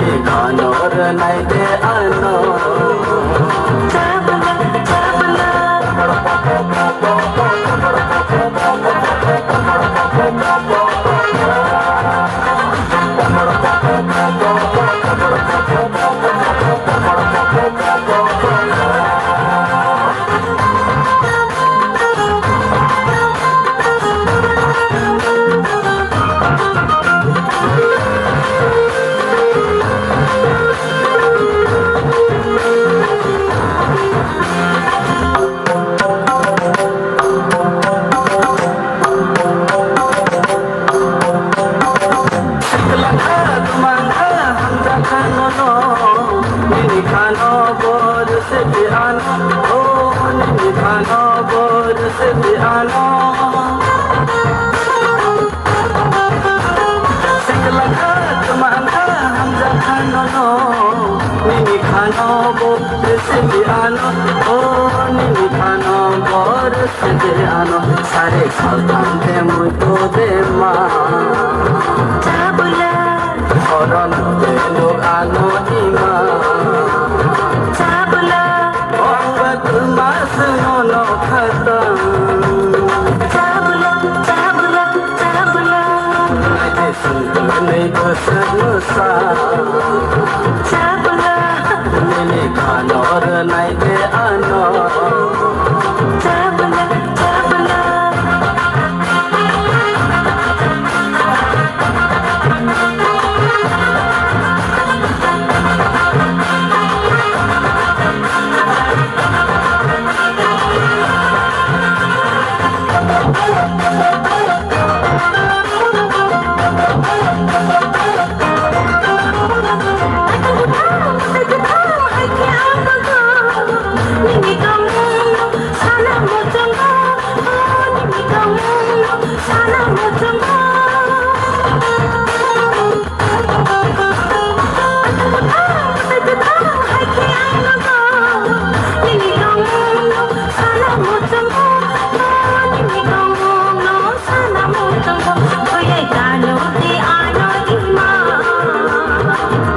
Nini kanor naide ano Chabla, chabla Nini khano bod se ano oh Nini khano bod se ano Sikla khat mangha hamza khano no Nini khano bod se ano oh Nini khano bod se ano sare khaltan te muto de ma chabula koron de log ano ima chabula ong mas mono khatam chabula chabula chabula naide sungul nei kosa chabula nini khanor naide ano chabula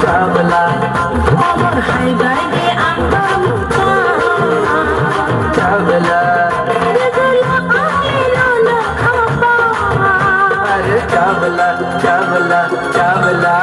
chabula chabla chabla chabla